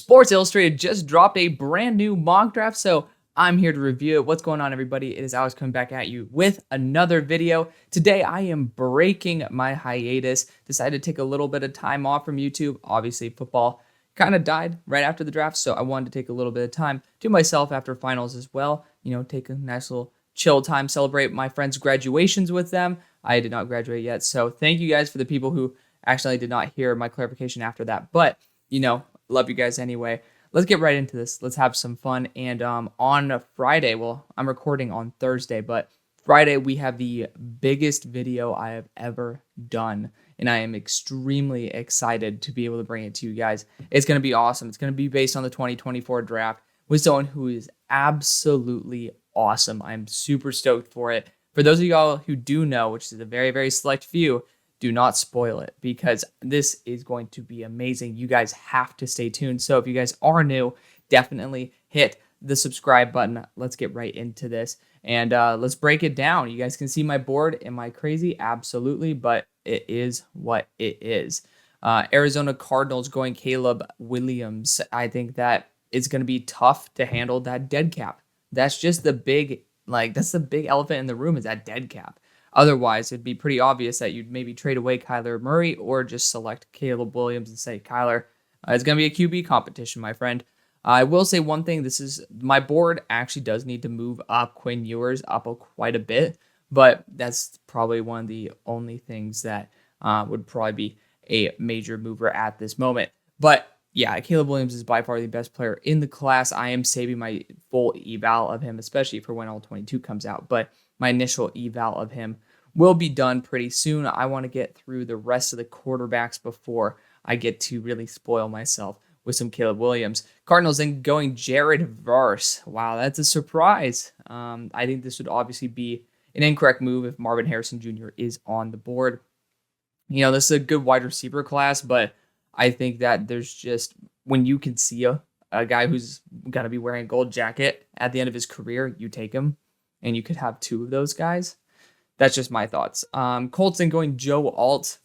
Sports Illustrated just dropped a brand new mock draft, so I'm here to review it. What's going on, everybody? It is Alex coming back at you with another video. Today, I am breaking my hiatus. Decided to take a little bit of time off from YouTube. Obviously, football kind of died right after the draft, so I wanted to take a little bit of time to myself after finals as well. You know, take a nice little chill time, celebrate my friends' graduations with them. I did not graduate yet, so thank you guys for the people who actually did not hear my clarification after that. But, you know, love you guys anyway. Let's get right into this. Let's have some fun. And on Friday, well, I'm recording on Thursday, but Friday we have the biggest video I have ever done. And I am extremely excited to be able to bring it to you guys. It's going to be awesome. It's going to be based on the 2024 draft with someone who is absolutely awesome. I'm super stoked for it. For those of y'all who do know, which is a very, very select few, do not spoil it because this is going to be amazing. You guys have to stay tuned. So if you guys are new, definitely hit the subscribe button. Let's get right into this and let's break it down. You guys can see my board. Am I crazy? Absolutely, but it is what it is. Arizona Cardinals going Caleb Williams. I think that it's going to be tough to handle that dead cap. That's just the big, that's the big elephant in the room is that dead cap. Otherwise, it'd be pretty obvious that you'd maybe trade away Kyler Murray or just select Caleb Williams and say, Kyler, it's going to be a QB competition, my friend. I will say one thing. This is my board actually does need to move up Quinn Ewers up quite a bit, but that's probably one of the only things that would probably be a major mover at this moment. But yeah, Caleb Williams is by far the best player in the class. I am saving my full eval of him, especially for when all 22 comes out. But my initial eval of him will be done pretty soon. I want to get through the rest of the quarterbacks before I get to really spoil myself with some Caleb Williams. Cardinals then going Jared Verse. Wow, that's a surprise. I think this would obviously be an incorrect move if Marvin Harrison Jr. is on the board. You know, this is a good wide receiver class, but I think that there's just, when you can see a guy who's going to be wearing a gold jacket at the end of his career, you take him. And you could have two of those guys. That's just my thoughts. Colts then going Joe Alt.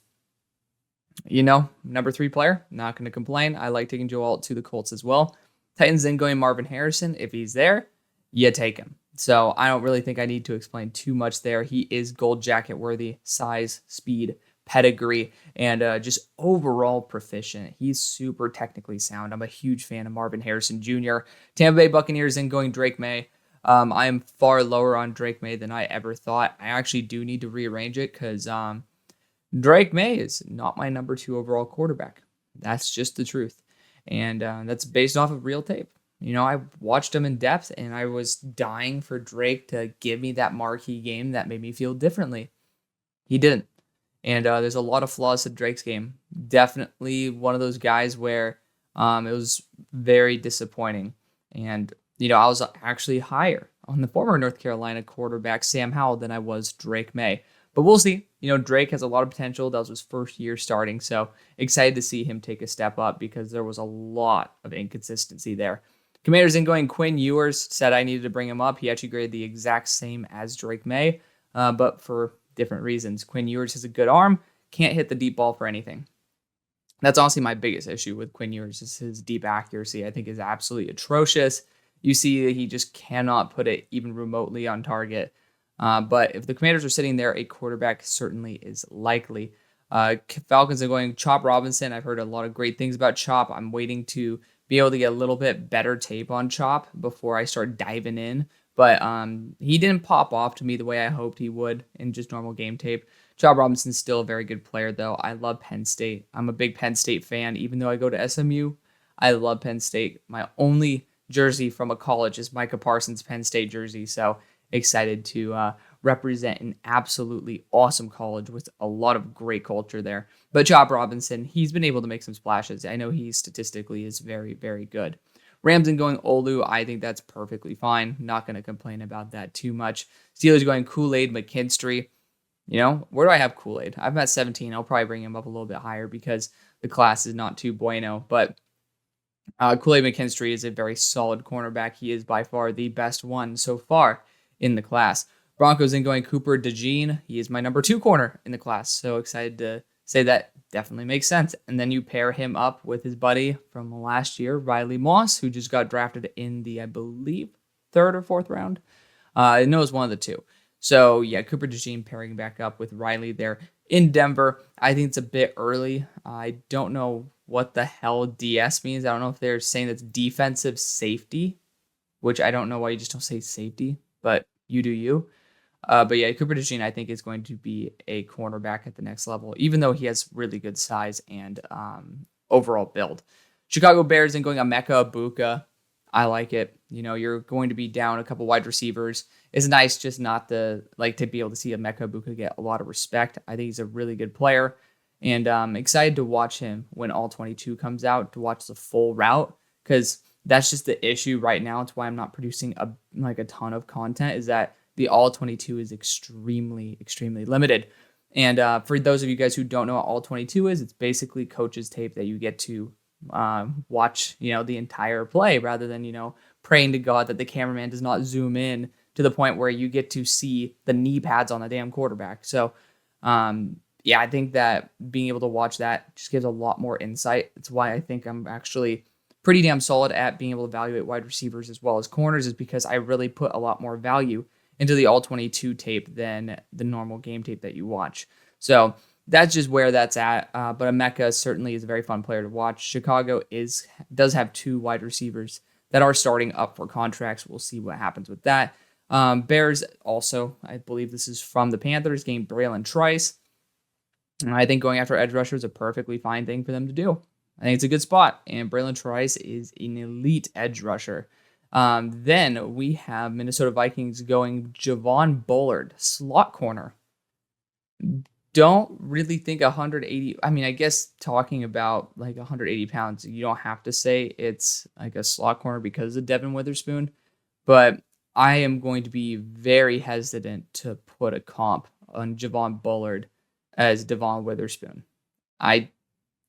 You know, number 3 player. Not going to complain. I like taking Joe Alt to the Colts as well. Titans then going Marvin Harrison. If he's there, you take him. So I don't really think I need to explain too much there. He is gold jacket worthy. Size, speed, pedigree, and just overall proficient. He's super technically sound. I'm a huge fan of Marvin Harrison Jr. Tampa Bay Buccaneers then going Drake May. I am far lower on Drake May than I ever thought. I actually do need to rearrange it because Drake May is not my number 2 overall quarterback. That's just the truth. And that's based off of real tape. You know, I watched him in depth and I was dying for Drake to give me that marquee game that made me feel differently. He didn't. And there's a lot of flaws to Drake's game. Definitely one of those guys where it was very disappointing. And you know, I was actually higher on the former North Carolina quarterback, Sam Howell, than I was Drake May. But we'll see. You know, Drake has a lot of potential. That was his first year starting. So excited to see him take a step up because there was a lot of inconsistency there. Commanders in going Quinn Ewers said I needed to bring him up. He actually graded the exact same as Drake May, but for different reasons. Quinn Ewers has a good arm, can't hit the deep ball for anything. That's honestly my biggest issue with Quinn Ewers is his deep accuracy. I think is absolutely atrocious. You see that he just cannot put it even remotely on target. But if the Commanders are sitting there, a quarterback certainly is likely. Falcons are going Chop Robinson. I've heard a lot of great things about Chop. I'm waiting to be able to get a little bit better tape on Chop before I start diving in. But he didn't pop off to me the way I hoped he would in just normal game tape. Chop Robinson's still a very good player, though. I love Penn State. I'm a big Penn State fan. Even though I go to SMU, I love Penn State. My only jersey from a college is Micah Parsons' Penn State jersey, so excited to represent an absolutely awesome college with a lot of great culture there. But Chop Robinson, he's been able to make some splashes. I know he statistically is very, very good. Ramsden going Olu, I think that's perfectly fine. Not going to complain about that too much. Steelers going Kool-Aid McKinstry. You know, where do I have Kool-Aid? I'm at 17. I'll probably bring him up a little bit higher because the class is not too bueno, but Kool-Aid McKinstry is a very solid cornerback. He is by far the best one so far in the class. Broncos in going Cooper DeJean. He is my number 2 corner in the class. So excited to say that definitely makes sense. And then you pair him up with his buddy from last year, Riley Moss, who just got drafted in the, I believe, third or fourth round. I know it's one of the two. So yeah, Cooper DeJean pairing back up with Riley there in Denver. I think it's a bit early. I don't know what the hell DS means. I don't know if they're saying that's defensive safety, which I don't know why you just don't say safety, but you do you. But yeah, Cooper DeJean, I think, is going to be a cornerback at the next level, even though he has really good size and overall build. Chicago Bears then going Emeka Egbuka. I like it. You know, you're going to be down a couple wide receivers. It's nice just not to be able to see Emeka Egbuka get a lot of respect. I think he's a really good player, and I'm excited to watch him when All 22 comes out, to watch the full route, because that's just the issue right now. It's why I'm not producing a ton of content, is that the All 22 is extremely, extremely limited. And for those of you guys who don't know what All 22 is, it's basically coach's tape that you get to watch, the entire play, rather than, praying to God that the cameraman does not zoom in to the point where you get to see the knee pads on the damn quarterback. So, yeah, I think that being able to watch that just gives a lot more insight. That's why I think I'm actually pretty damn solid at being able to evaluate wide receivers as well as corners, is because I really put a lot more value into the All 22 tape than the normal game tape that you watch. So that's just where that's at. But Emeka certainly is a very fun player to watch. Chicago does have two wide receivers that are starting up for contracts. We'll see what happens with that. Bears also, I believe this is from the Panthers, getting Braylon Trice. And I think going after edge rusher is a perfectly fine thing for them to do. I think it's a good spot, and Braylon Trice is an elite edge rusher. Then we have Minnesota Vikings going Javon Bullard, slot corner. Don't really think 180. I mean, I guess talking about 180 pounds, you don't have to say it's like a slot corner because of Devin Witherspoon, but I am going to be very hesitant to put a comp on Javon Bullard as Devon Witherspoon. I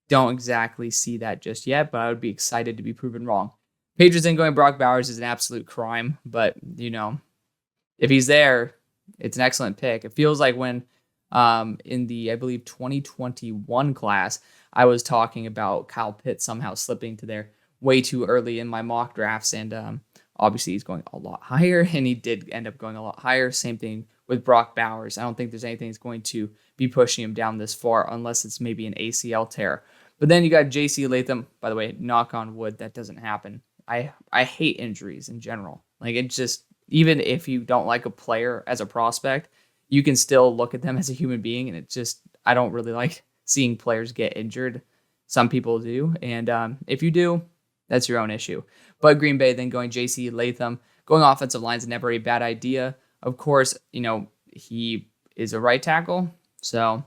don't exactly see that just yet, but I would be excited to be proven wrong. Patriots then going Brock Bowers is an absolute crime, but if he's there, it's an excellent pick. It feels like when in the, I believe, 2021 class, I was talking about Kyle Pitts somehow slipping to there way too early in my mock drafts, and obviously he's going a lot higher, and he did end up going a lot higher. Same thing with Brock Bowers. I don't think there's anything that's going to be pushing him down this far unless it's maybe an ACL tear. But then you got JC Latham. By the way, knock on wood, that doesn't happen. I hate injuries in general. It's just, even if you don't like a player as a prospect, you can still look at them as a human being, and it's just, I don't really like seeing players get injured. Some people do, and if you do, that's your own issue. But Green Bay then going JC Latham. Going offensive line is never a bad idea. Of course, he is a right tackle, so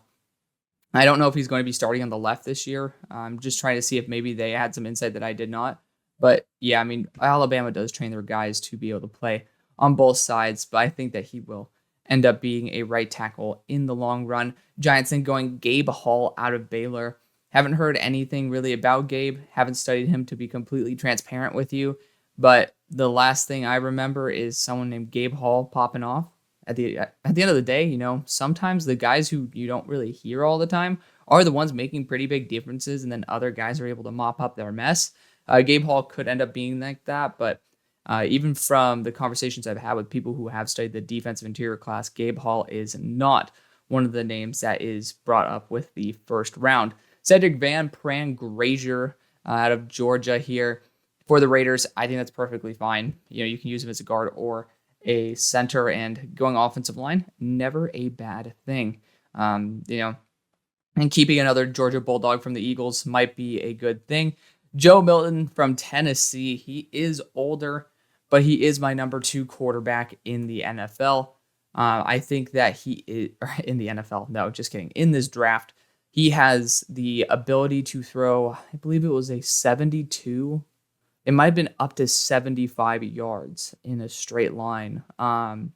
I don't know if he's going to be starting on the left this year. I'm just trying to see if maybe they had some insight that I did not. But yeah, I mean, Alabama does train their guys to be able to play on both sides, but I think that he will end up being a right tackle in the long run. Giants then going Gabe Hall out of Baylor. Haven't heard anything really about Gabe. Haven't studied him, to be completely transparent with you. But the last thing I remember is someone named Gabe Hall popping off. At the end of the day, sometimes the guys who you don't really hear all the time are the ones making pretty big differences, and then other guys are able to mop up their mess. Gabe Hall could end up being like that, but even from the conversations I've had with people who have studied the defensive interior class, Gabe Hall is not one of the names that is brought up with the first round. Cedric Van Pran Grazier out of Georgia here for the Raiders. I think that's perfectly fine. You can use him as a guard or a center, and going offensive line, never a bad thing. And keeping another Georgia Bulldog from the Eagles might be a good thing. Joe Milton from Tennessee. He is older, but he is my number 2 quarterback in the NFL. I think that he is in the NFL. No, just kidding. In this draft, he has the ability to throw, I believe it was a 72. It might have been up to 75 yards in a straight line down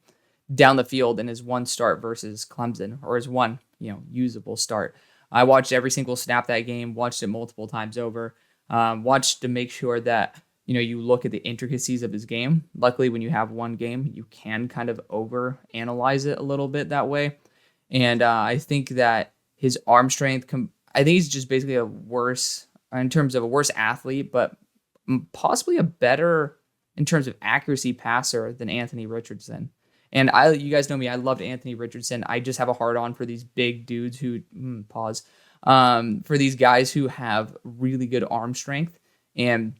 the field in his one start versus Clemson, or his one, usable start. I watched every single snap that game, watched it multiple times over, watched to make sure that, you look at the intricacies of his game. Luckily, when you have one game, you can kind of over-analyze it a little bit that way. And I think that his arm strength, I think he's just basically a worse, in terms of a worse athlete, but possibly a better in terms of accuracy passer than Anthony Richardson. And you guys know me, I loved Anthony Richardson. I just have a hard on for these big dudes who for these guys who have really good arm strength. And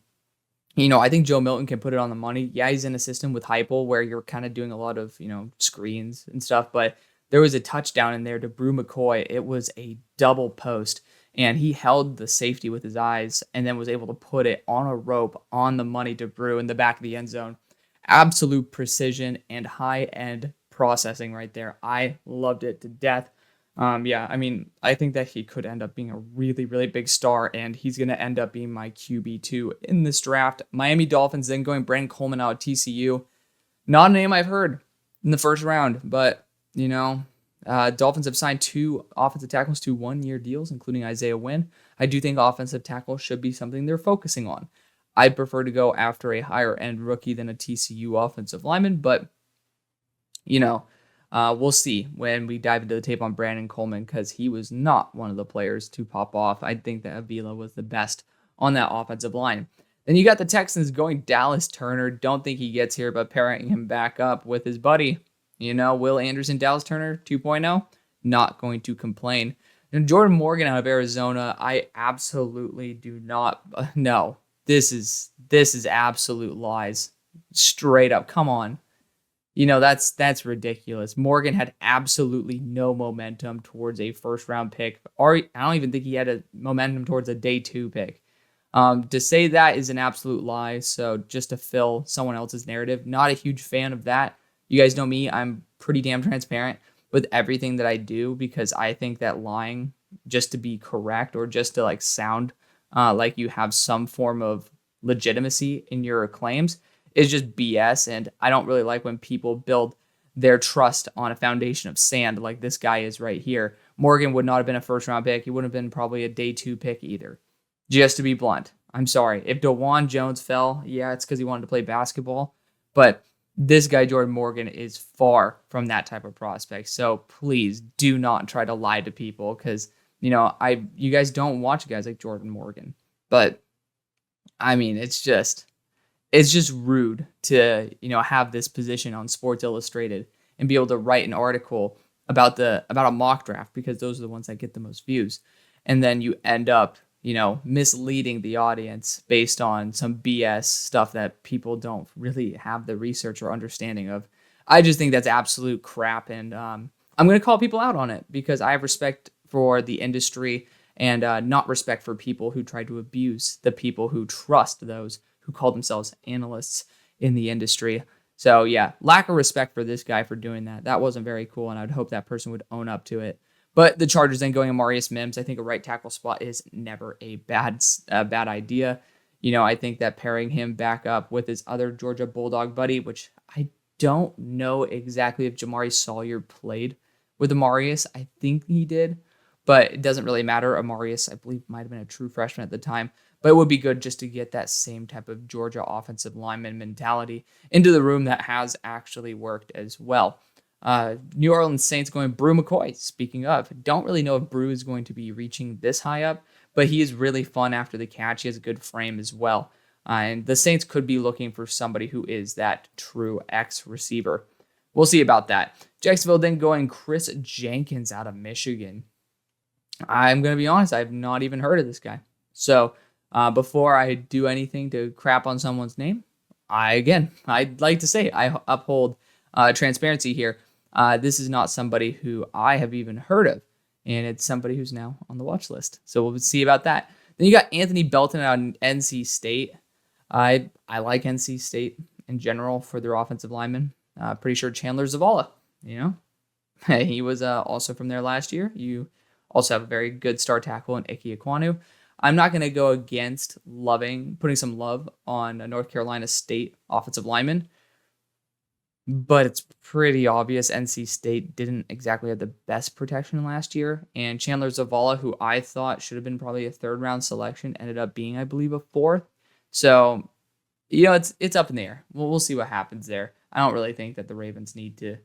I think Joe Milton can put it on the money. Yeah, he's in a system with Heupel where you're kind of doing a lot of, screens and stuff, but there was a touchdown in there to Brew McCoy. It was a double post, and he held the safety with his eyes and then was able to put it on a rope on the money to Brew in the back of the end zone. Absolute precision and high-end processing right there. I loved it to death. Yeah, I mean, I think that he could end up being a really, really big star, and he's going to end up being my QB2 in this draft. Miami Dolphins then going Brandon Coleman out at TCU. Not a name I've heard in the first round, but, Dolphins have signed 2 offensive tackles to 1-year deals, including Isaiah Wynn. I do think offensive tackle should be something they're focusing on. I'd prefer to go after a higher-end rookie than a TCU offensive lineman, but, we'll see when we dive into the tape on Brandon Coleman, because he was not one of the players to pop off. I think that Avila was the best on that offensive line. Then you got the Texans going Dallas Turner. Don't think he gets here, but pairing him back up with his buddy, Will Anderson, Dallas Turner 2.0, not going to complain. And Jordan Morgan out of Arizona, I absolutely do not know. This is absolute lies. Straight up. Come on. That's ridiculous. Morgan had absolutely no momentum towards a first round pick. Or I don't even think he had a momentum towards a day 2 pick. To say that is an absolute lie. So just to fill someone else's narrative, not a huge fan of that. You guys know me. I'm pretty damn transparent with everything that I do, because I think that lying just to be correct or just to sound like you have some form of legitimacy in your claims is just BS. And I don't really like when people build their trust on a foundation of sand like this guy is right here. Morgan would not have been a first round pick. He wouldn't have been probably a day 2 pick either. Just to be blunt. I'm sorry. If DeJuan Jones fell, yeah, it's because he wanted to play basketball. But this guy, Jordan Morgan, is far from that type of prospect. So please do not try to lie to people, because, you guys don't watch guys like Jordan Morgan. But, I mean, it's just rude to, have this position on Sports Illustrated and be able to write an article about a mock draft, because those are the ones that get the most views. And then you end up, misleading the audience based on some BS stuff that people don't really have the research or understanding of. I just think that's absolute crap. And I'm going to call people out on it, because I have respect for the industry and not respect for people who try to abuse the people who trust those who call themselves analysts in the industry. So yeah, lack of respect for this guy for doing that. That wasn't very cool, and I'd hope that person would own up to it. But the Chargers then going Amarius Mims, I think a right tackle spot is never a bad idea. I think that pairing him back up with his other Georgia Bulldog buddy, which I don't know exactly if Jamari Sawyer played with Amarius. I think he did, but it doesn't really matter. Amarius, I believe, might have been a true freshman at the time. But it would be good just to get that same type of Georgia offensive lineman mentality into the room that has actually worked as well. New Orleans Saints going Brew McCoy. Speaking of, don't really know if Brew is going to be reaching this high up, but he is really fun after the catch. He has a good frame as well. And the Saints could be looking for somebody who is that true X receiver. We'll see about that. Jacksonville then going Chris Jenkins out of Michigan. I'm going to be honest, I've not even heard of this guy. So before I do anything to crap on someone's name, I'd like to say I uphold transparency here. This is not somebody who I have even heard of, and it's somebody who's now on the watch list. So we'll see about that. Then you got Anthony Belton out of NC State. I like NC State in general for their offensive linemen. Pretty sure Chandler Zavala, he was also from there last year. You also have a very good star tackle in Ike Ekwonu. I'm not going to go against putting some love on a North Carolina State offensive lineman, but it's pretty obvious NC State didn't exactly have the best protection last year. And Chandler Zavala, who I thought should have been probably a 3rd round selection, ended up being, I believe, a 4th. So, it's up in the air. We'll see what happens there. I don't really think that the Ravens need to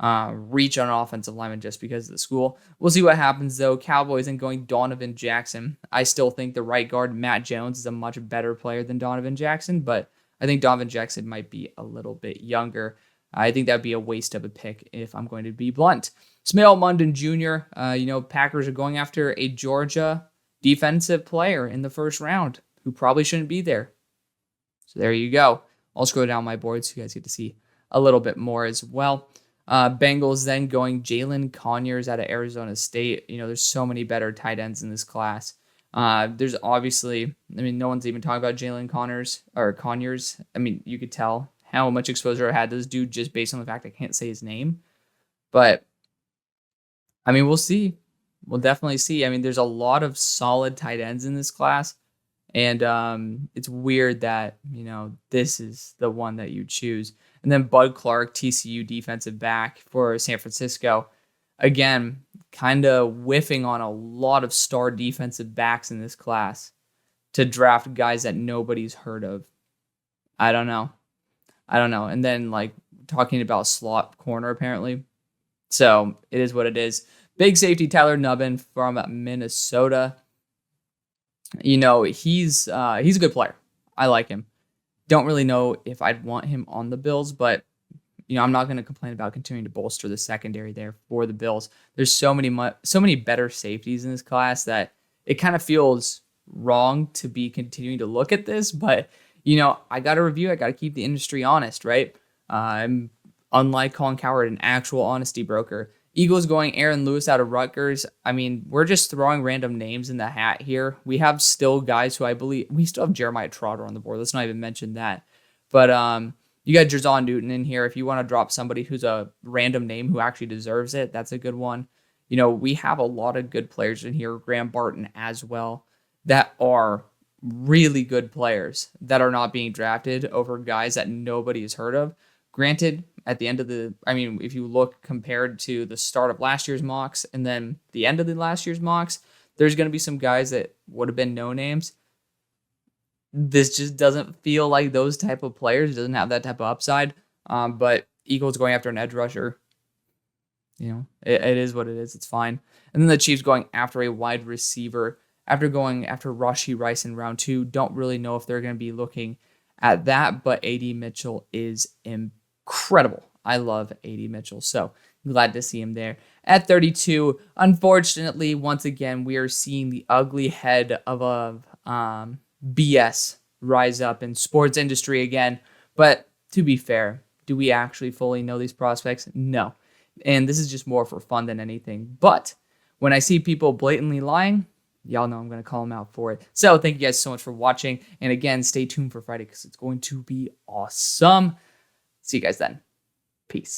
reach on an offensive lineman just because of the school. We'll see what happens, though. Cowboys and going Donovan Jackson. I still think the right guard, Matt Jones, is a much better player than Donovan Jackson, but I think Donovan Jackson might be a little bit younger. I think that would be a waste of a pick if I'm going to be blunt. Smail Mondon Jr., Packers are going after a Georgia defensive player in the first round who probably shouldn't be there. So there you go. I'll scroll down my board so you guys get to see a little bit more as well. Bengals then going Jalen Conyers out of Arizona State. There's so many better tight ends in this class. There's obviously, no one's even talking about Jalen Conyers. You could tell how much exposure I had this dude just based on the fact I can't say his name. But, we'll see. We'll definitely see. There's a lot of solid tight ends in this class. And it's weird that, this is the one that you choose. And then Bud Clark, TCU defensive back for San Francisco. Again, kind of whiffing on a lot of star defensive backs in this class to draft guys that nobody's heard of. I don't know. And then, talking about slot corner, apparently. So, it is what it is. Big safety Tyler Nubbin from Minnesota. He's a good player. I like him. Don't really know if I'd want him on the Bills, but I'm not going to complain about continuing to bolster the secondary there for the Bills. There's so many better safeties in this class that it kind of feels wrong to be continuing to look at this, but I got to review. I got to keep the industry honest, right? I'm unlike Colin Cowherd, an actual honesty broker. Eagles going Aaron Lewis out of Rutgers. We're just throwing random names in the hat here. We have still guys who I believe we still have Jeremiah Trotter on the board. Let's not even mention that. But you got Jerzon Newton in here. If you want to drop somebody who's a random name who actually deserves it, that's a good one. We have a lot of good players in here. Graham Barton as well, that are really good players that are not being drafted over guys that nobody has heard of. Granted, at the end of if you look compared to the start of last year's mocks and then the end of the last year's mocks, there's going to be some guys that would have been no names. This just doesn't feel like those type of players. It doesn't have that type of upside. But Eagles going after an edge rusher. It is what it is. It's fine. And then the Chiefs going after a wide receiver. After going after Rashee Rice in round 2, don't really know if they're going to be looking at that, but A.D. Mitchell is incredible. I love A.D. Mitchell, so glad to see him there. At 32, unfortunately, once again, we are seeing the ugly head of a BS rise up in sports industry again. But to be fair, do we actually fully know these prospects? No. And this is just more for fun than anything. But when I see people blatantly lying, y'all know I'm going to call them out for it. So thank you guys so much for watching. And again, stay tuned for Friday because it's going to be awesome. See you guys then. Peace.